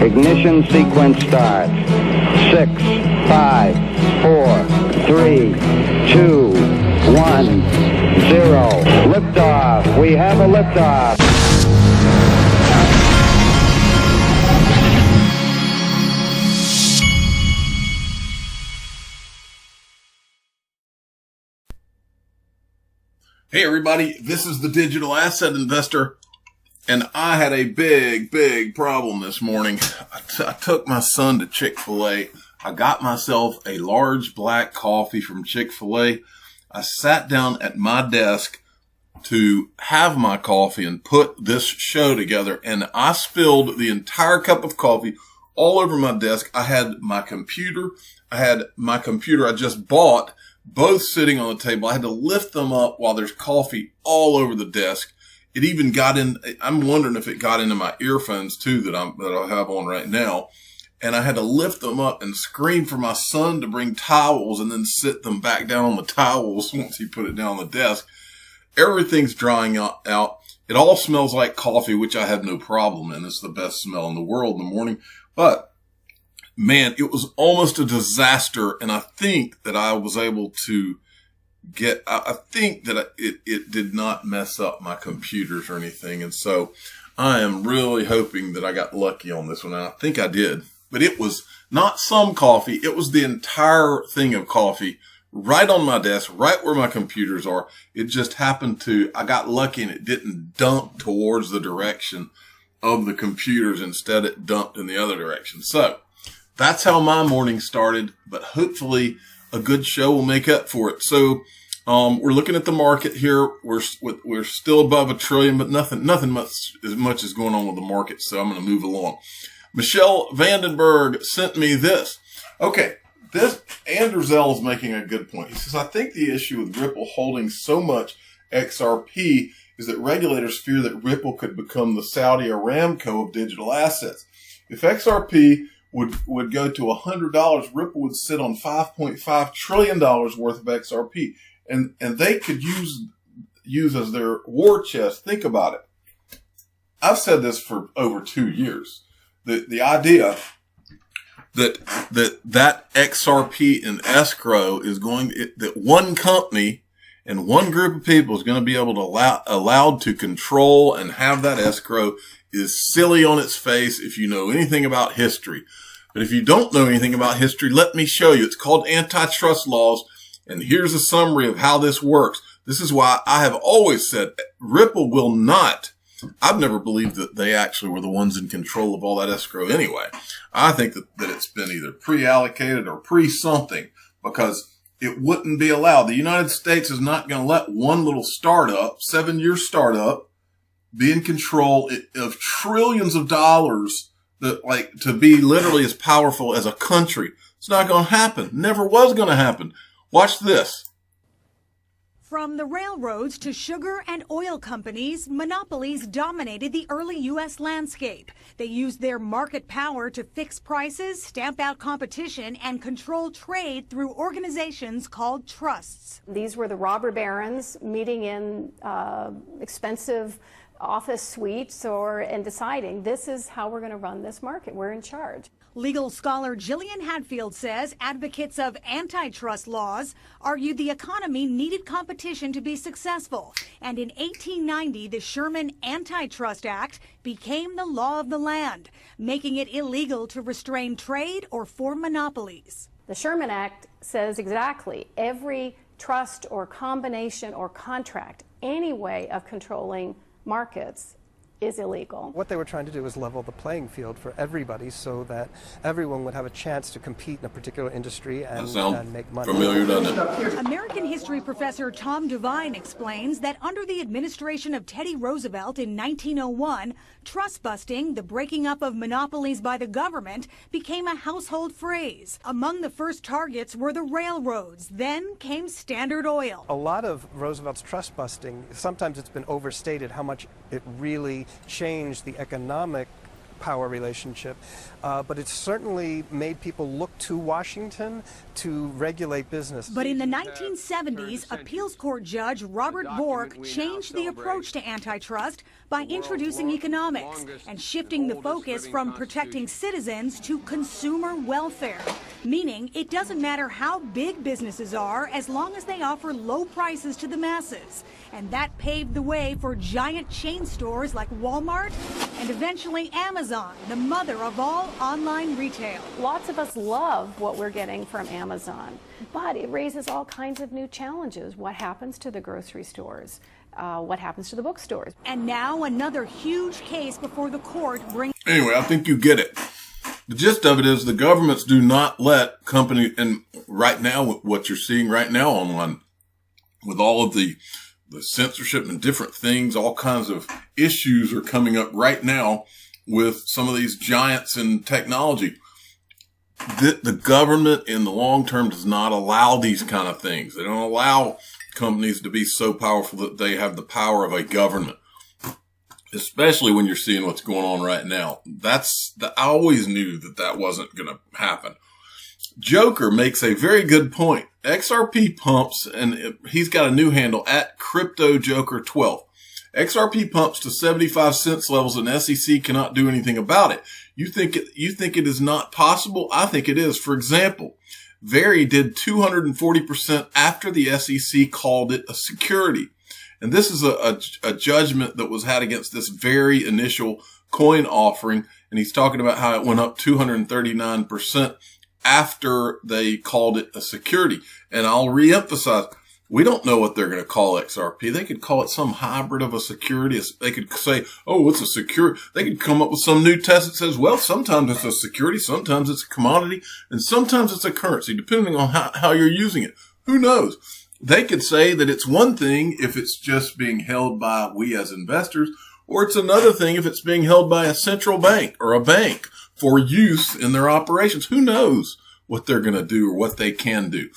Ignition sequence starts. 6, 5, 4, 3, 2, 1, 0. Liftoff. We have a liftoff. Hey everybody, this is the Digital Asset Investor, and I had a big problem this morning. I took my son to Chick-fil-A. I got myself a large black coffee from Chick-fil-A. I sat down at my desk to have my coffee and put this show together, and I spilled the entire cup of coffee all over my desk. I had my computer I just bought, both sitting on the table. I had to lift them up while there's coffee all over the desk. It even got in, I'm wondering if it got into my earphones too that I have on right now. And I had to lift them up and scream for my son to bring towels and then sit them back down on the towels once he put it down on the desk. Everything's drying out. It all smells like coffee, which I have no problem in. It's the best smell in the world in the morning. But man, it was almost a disaster, and I think that I was able to it did not mess up my computers or anything, and so I am really hoping that I got lucky on this one, and I think I did. But it was not some coffee, it was the entire thing of coffee right on my desk, right where my computers are. It just happened I got lucky and it didn't dump towards the direction of the computers. Instead, it dumped in the other direction. So that's how my morning started, but hopefully a good show will make up for it. So, we're looking at the market here. We're still above $1 trillion, but nothing much is going on with the market. So I'm going to move along. Michelle Vandenberg sent me this. Okay. Anders Zell is making a good point. He says, I think the issue with Ripple holding so much XRP is that regulators fear that Ripple could become the Saudi Aramco of digital assets. If XRP would go to $100, Ripple would sit on $5.5 trillion worth of XRP. And they could use as their war chest. Think about it. I've said this for over 2 years. The idea that XRP in escrow is that one company and one group of people is going to be able to allowed to control and have that escrow is silly on its face if you know anything about history. But if you don't know anything about history, let me show you. It's called AntiTrust Laws, and here's a summary of how this works. This is why I have always said Ripple will not. I've never believed that they actually were the ones in control of all that escrow anyway. I think that it's been either pre-allocated or pre-something, because it wouldn't be allowed. The United States is not going to let one little startup, 7-year startup, be in control of trillions of dollars to be literally as powerful as a country. It's not going to happen. Never was going to happen. Watch this. From the railroads to sugar and oil companies, monopolies dominated the early U.S. landscape. They used their market power to fix prices, stamp out competition, and control trade through organizations called trusts. These were the robber barons meeting in expensive office suites and deciding this is how we're going to run this market. We're in charge. Legal scholar Jillian Hadfield says advocates of antitrust laws argued the economy needed competition to be successful. And in 1890, the Sherman Antitrust Act became the law of the land, making it illegal to restrain trade or form monopolies. The Sherman Act says exactly every trust or combination or contract, any way of controlling markets is illegal. What they were trying to do was level the playing field for everybody so that everyone would have a chance to compete in a particular industry and make money. Familiar, doesn't it? American history professor Tom Devine explains that under the administration of Teddy Roosevelt in 1901, trust busting, the breaking up of monopolies by the government, became a household phrase. Among the first targets were the railroads. Then came Standard Oil. A lot of Roosevelt's trust busting, sometimes it's been overstated how much it really changed the economic power relationship, but it's certainly made people look to Washington to regulate business. But in the 1970s, appeals court judge Robert Bork changed the approach to antitrust by introducing economics and shifting the focus from protecting citizens to consumer welfare, meaning it doesn't matter how big businesses are as long as they offer low prices to the masses. And that paved the way for giant chain stores like Walmart and eventually Amazon, the mother of all online retail. Lots of us love what we're getting from Amazon, but it raises all kinds of new challenges. What happens to the grocery stores? What happens to the bookstores? And now another huge case before the court brings... Anyway, I think you get it. The gist of it is the governments do not let companies, and right now, what you're seeing right now online, with all of the censorship and different things, all kinds of issues are coming up right now with some of these giants in technology. The government in the long term does not allow these kind of things. They don't allow companies to be so powerful that they have the power of a government, especially when you're seeing what's going on right now. I always knew that wasn't going to happen. Joker makes a very good point. XRP pumps, and he's got a new handle at CryptoJoker12. XRP pumps to 75 cents levels, and SEC cannot do anything about it. You think it is not possible? I think it is. For example, Very did 240% after the SEC called it a security. And this is a judgment that was had against this very initial coin offering. And he's talking about how it went up 239% after they called it a security. And I'll reemphasize, we don't know what they're going to call XRP. They could call it some hybrid of a security. They could say, oh, it's a security. They could come up with some new test that says, well, sometimes it's a security, sometimes it's a commodity, and sometimes it's a currency, depending on how you're using it. Who knows? They could say that it's one thing if it's just being held by we as investors, or it's another thing if it's being held by a central bank or a bank for use in their operations. Who knows what they're going to do or what they can do?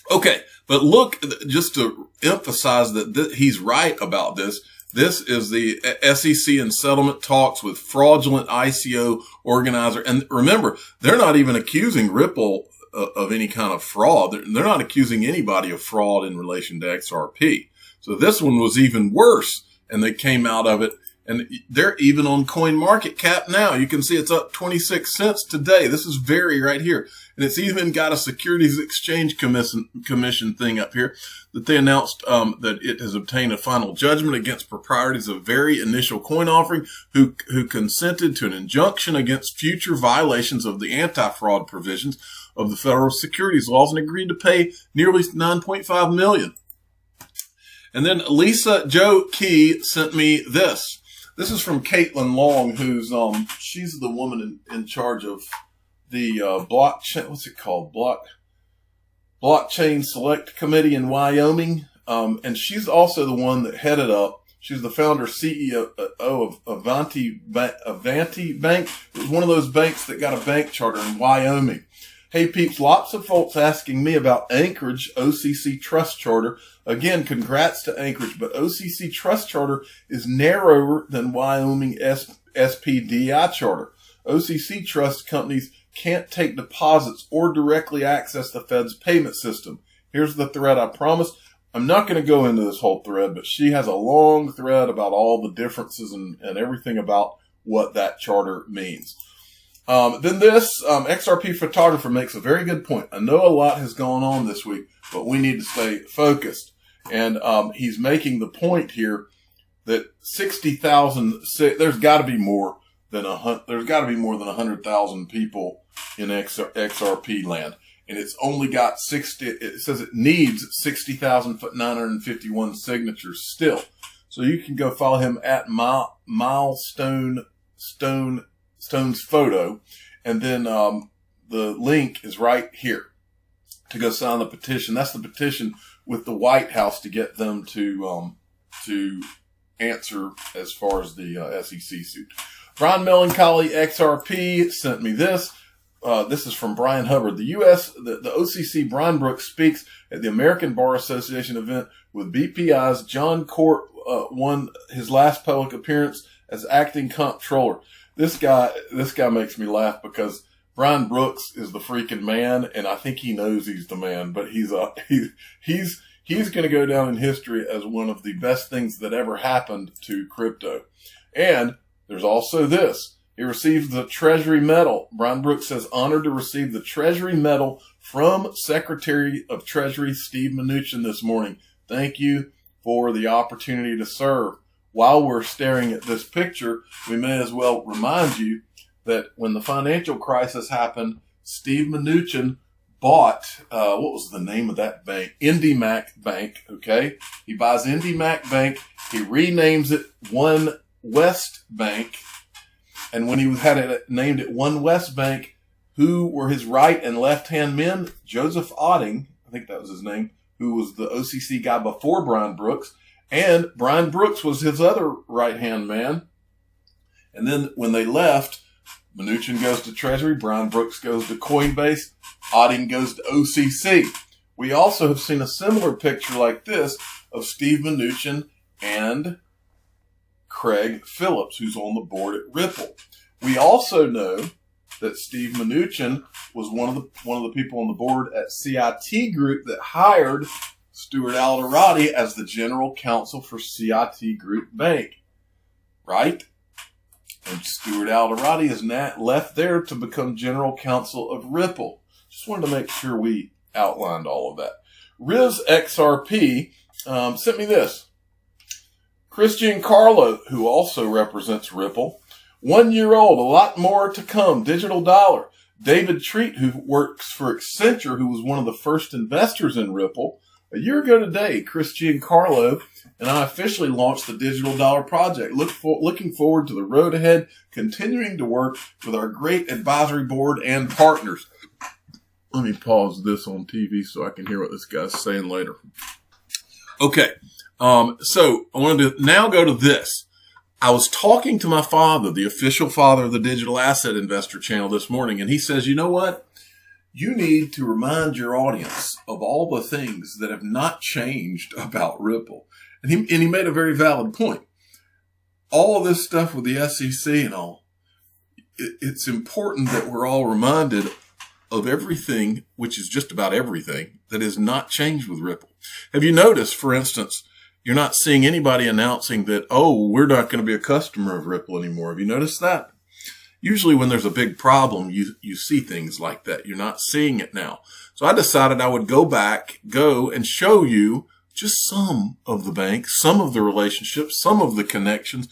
Okay, but look, just to emphasize that he's right about this, this is the SEC and settlement talks with fraudulent ICO organizer. And remember, they're not even accusing Ripple of any kind of fraud. They're not accusing anybody of fraud in relation to XRP. So this one was even worse, and they came out of it. And they're even on CoinMarketCap now. You can see it's up 26 cents today. This is very right here. And it's even got a Securities Exchange Commission thing up here that they announced that it has obtained a final judgment against proprietors of very initial coin offering who consented to an injunction against future violations of the anti-fraud provisions of the federal securities laws and agreed to pay nearly $9.5 million. And then Lisa Joe Key sent me this. This is from Caitlin Long, who's she's the woman in charge of the blockchain. What's it called? Blockchain Select Committee in Wyoming, and she's also the one that headed up. She's the founder CEO of Avanti Bank. It was one of those banks that got a bank charter in Wyoming. Hey peeps, lots of folks asking me about Anchorage OCC Trust Charter. Again, congrats to Anchorage, but OCC Trust Charter is narrower than Wyoming SPDI Charter. OCC Trust companies can't take deposits or directly access the Fed's payment system. Here's the thread I promised. I'm not going to go into this whole thread, but she has a long thread about all the differences and everything about what that charter means. Then this XRP Photographer makes a very good point. I know a lot has gone on this week, but we need to stay focused. And he's making the point here that 60,000. There's got to be more than 100,000 people in XRP land, and it's only got 60. It says it needs 60,951 signatures still. So you can go follow him at Milestone's photo, and then the link is right here to go sign the petition. That's the petition with the White House to get them to answer as far as the SEC suit. Brian Melancholy XRP sent me this. This is from Brian Hubbard. The OCC Brian Brooks speaks at the American Bar Association event with BPI's John Court won his last public appearance as acting comptroller. This guy makes me laugh because Brian Brooks is the freaking man, and I think he knows he's the man, but he's going to go down in history as one of the best things that ever happened to crypto. And there's also this. He received the Treasury Medal. Brian Brooks says, honored to receive the Treasury Medal from Secretary of Treasury Steve Mnuchin this morning. Thank you for the opportunity to serve. While we're staring at this picture, we may as well remind you that when the financial crisis happened, Steve Mnuchin bought, what was the name of that bank? IndyMac Bank, okay? He buys IndyMac Bank. He renames it One West Bank. And when he had it named it One West Bank, who were his right and left-hand men? Joseph Otting, I think that was his name, who was the OCC guy before Brian Brooks. And Brian Brooks was his other right-hand man. And then when they left, Mnuchin goes to Treasury, Brian Brooks goes to Coinbase, Otting goes to OCC. We also have seen a similar picture like this of Steve Mnuchin and Craig Phillips, who's on the board at Ripple. We also know that Steve Mnuchin was one of the people on the board at CIT Group that hired Stuart Alderati as the general counsel for CIT Group Bank, right? And Stuart Alderati is now left there to become general counsel of Ripple. Just wanted to make sure we outlined all of that. Riz XRP sent me this. Chris Giancarlo, who also represents Ripple, 1 year old, a lot more to come, digital dollar. David Treat, who works for Accenture, who was one of the first investors in Ripple. A year ago today, Chris Giancarlo and I officially launched the Digital Dollar Project. Looking forward to the road ahead, continuing to work with our great advisory board and partners. Let me pause this on TV so I can hear what this guy's saying later. Okay. So I wanted to now go to this. I was talking to my father, the official father of the Digital Asset Investor channel this morning, and he says, you know what? You need to remind your audience of all the things that have not changed about Ripple. And he made a very valid point. All of this stuff with the SEC and all, it's important that we're all reminded of everything, which is just about everything, that has not changed with Ripple. Have you noticed, for instance, you're not seeing anybody announcing that, oh, we're not going to be a customer of Ripple anymore. Have you noticed that? Usually when there's a big problem, you see things like that. You're not seeing it now. So I decided I would go and show you just some of the banks, some of the relationships, some of the connections,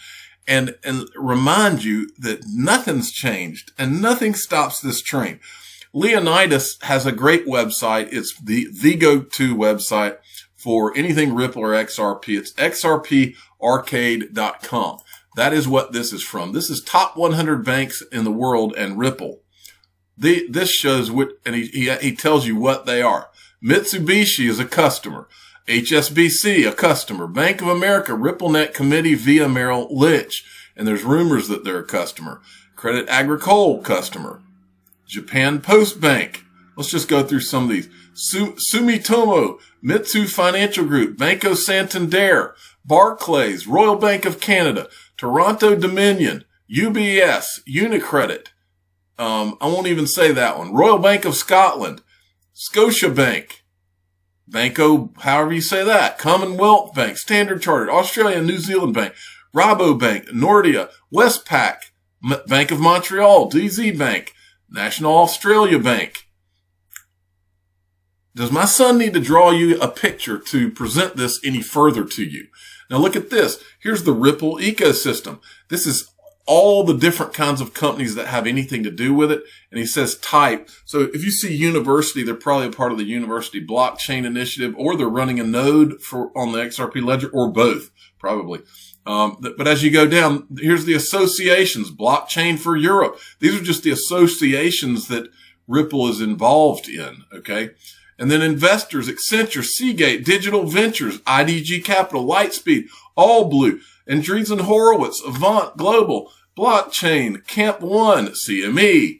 and remind you that nothing's changed and nothing stops this train. Leonidas has a great website. It's the go-to website for anything Ripple or XRP. It's xrparcade.com. That is what this is from. This is top 100 banks in the world and Ripple. This shows what, and he tells you what they are. Mitsubishi is a customer. HSBC, a customer. Bank of America, RippleNet Committee via Merrill Lynch. And there's rumors that they're a customer. Credit Agricole, customer. Japan Post Bank. Let's just go through some of these. Sumitomo, Mitsui Financial Group, Banco Santander, Barclays, Royal Bank of Canada, Toronto Dominion, UBS, Unicredit. I won't even say that one. Royal Bank of Scotland, Scotiabank, Banco, however you say that, Commonwealth Bank, Standard Chartered, Australia and New Zealand Bank, Rabobank, Nordea, Westpac, Bank of Montreal, DZ Bank, National Australia Bank. Does my son need to draw you a picture to present this any further to you? Now look at this. Here's the Ripple ecosystem. This is all the different kinds of companies that have anything to do with it. And he says type. So if you see university, they're probably a part of the university blockchain initiative, or they're running a node on the XRP ledger, or both, probably. But as you go down, here's the associations, blockchain for Europe. These are just the associations that Ripple is involved in. Okay. And then investors, Accenture, Seagate, Digital Ventures, IDG Capital, Lightspeed, Allblue, Andreessen Horowitz, Avant Global, Blockchain, Camp One, CME,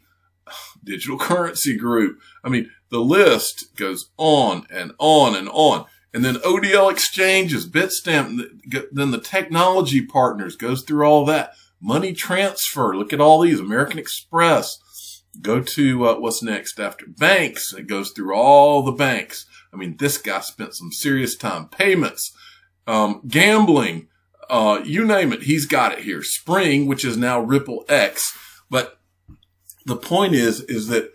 Digital Currency Group. I mean, the list goes on and on and on. And then ODL exchanges, Bitstamp, then the technology partners, goes through all that. money transfer. Look at all these. American Express. Go to what's next after banks. It goes through all the banks. I mean, this guy spent some serious time. Payments, gambling, you name it. He's got it here. Spring, which is now Ripple X. But the point is that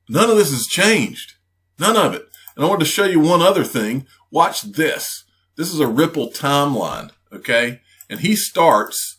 none of this has changed. None of it. And I wanted to show you one other thing. Watch this. This is a Ripple timeline. Okay. And he starts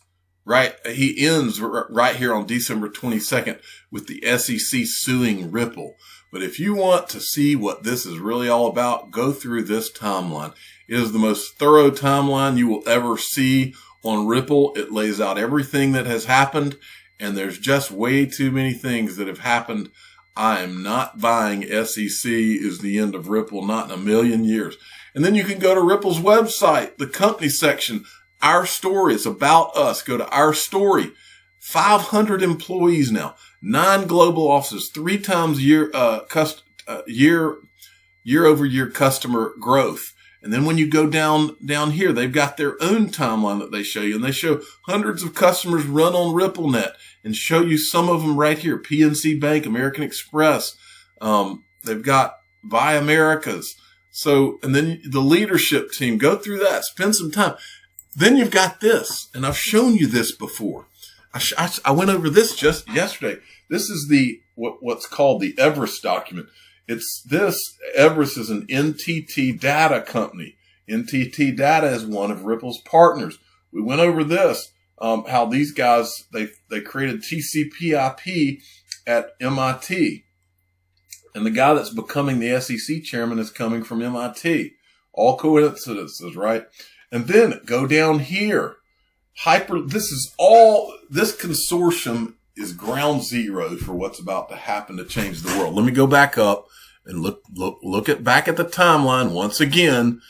he ends right here on December 22nd with the SEC suing Ripple. But if you want to see what this is really all about, go through this timeline. It is the most thorough timeline you will ever see on Ripple. It lays out everything that has happened, and there's just way too many things that have happened. I am not buying SEC is the end of Ripple, not in a million years. And then you can go to Ripple's website, the company section, Our Story. It's about us. Go to Our Story. 500 employees now, 9 global offices, 3 times year over year customer growth. And then when you go down here, they've got their own timeline that they show you, and they show hundreds of customers run on RippleNet and show you some of them right here. PNC Bank, American Express. They've got Buy Americas. So, and then the leadership team, go through that, spend some time. Then you've got this, and I've shown you this before. I went over this just yesterday. This is what's called the Everest document. Everest is an NTT Data company. NTT Data is one of Ripple's partners. We went over this, how these guys, they created TCP/IP at MIT. And the guy that's becoming the SEC chairman is coming from MIT. All coincidences, right? And then go down here. This consortium is ground zero for what's about to happen to change the world. Let me go back up and look back at the timeline once again.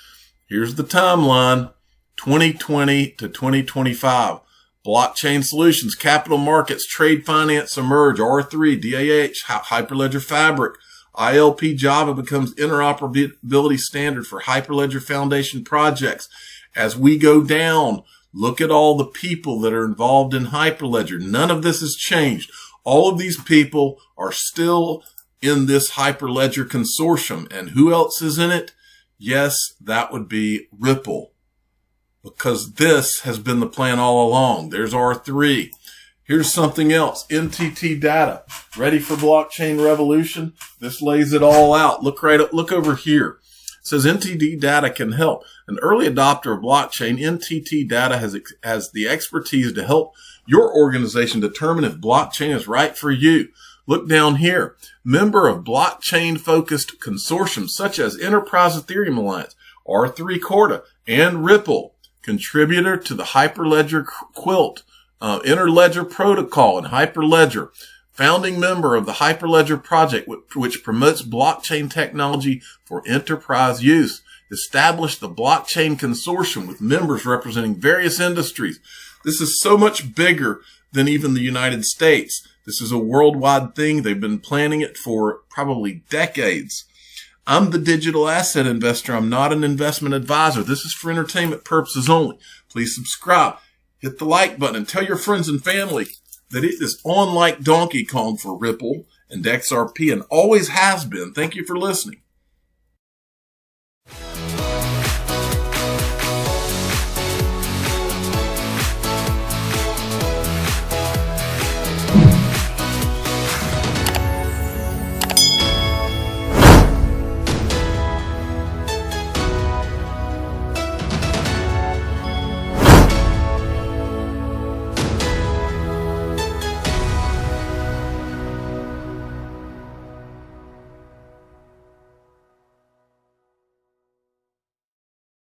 Here's the timeline, 2020 to 2025. Blockchain solutions, capital markets, trade finance emerge, R3, DAH, Hyperledger Fabric, ILP Java becomes interoperability standard for Hyperledger Foundation projects. As we go down, look at all the people that are involved in Hyperledger. None of this has changed. All of these people are still in this Hyperledger consortium. And who else is in it? Yes, that would be Ripple. Because this has been the plan all along. There's R3. Here's something else. NTT Data. Ready for blockchain revolution? This lays it all out. Look over here. It says NTT Data can help. An early adopter of blockchain, NTT Data has the expertise to help your organization determine if blockchain is right for you. Look down here. Member of blockchain-focused consortiums such as Enterprise Ethereum Alliance, R3 Corda, and Ripple. Contributor to the Hyperledger Quilt, Interledger Protocol, and Hyperledger. Founding member of the Hyperledger project, which promotes blockchain technology for enterprise use. Established the blockchain consortium with members representing various industries. This is so much bigger than even the United States. This is a worldwide thing. They've been planning it for probably decades. I'm the digital asset investor. I'm not an investment advisor. This is for entertainment purposes only. Please subscribe, hit the like button, and tell your friends and family that it is on like Donkey Kong for Ripple and XRP and always has been. Thank you for listening.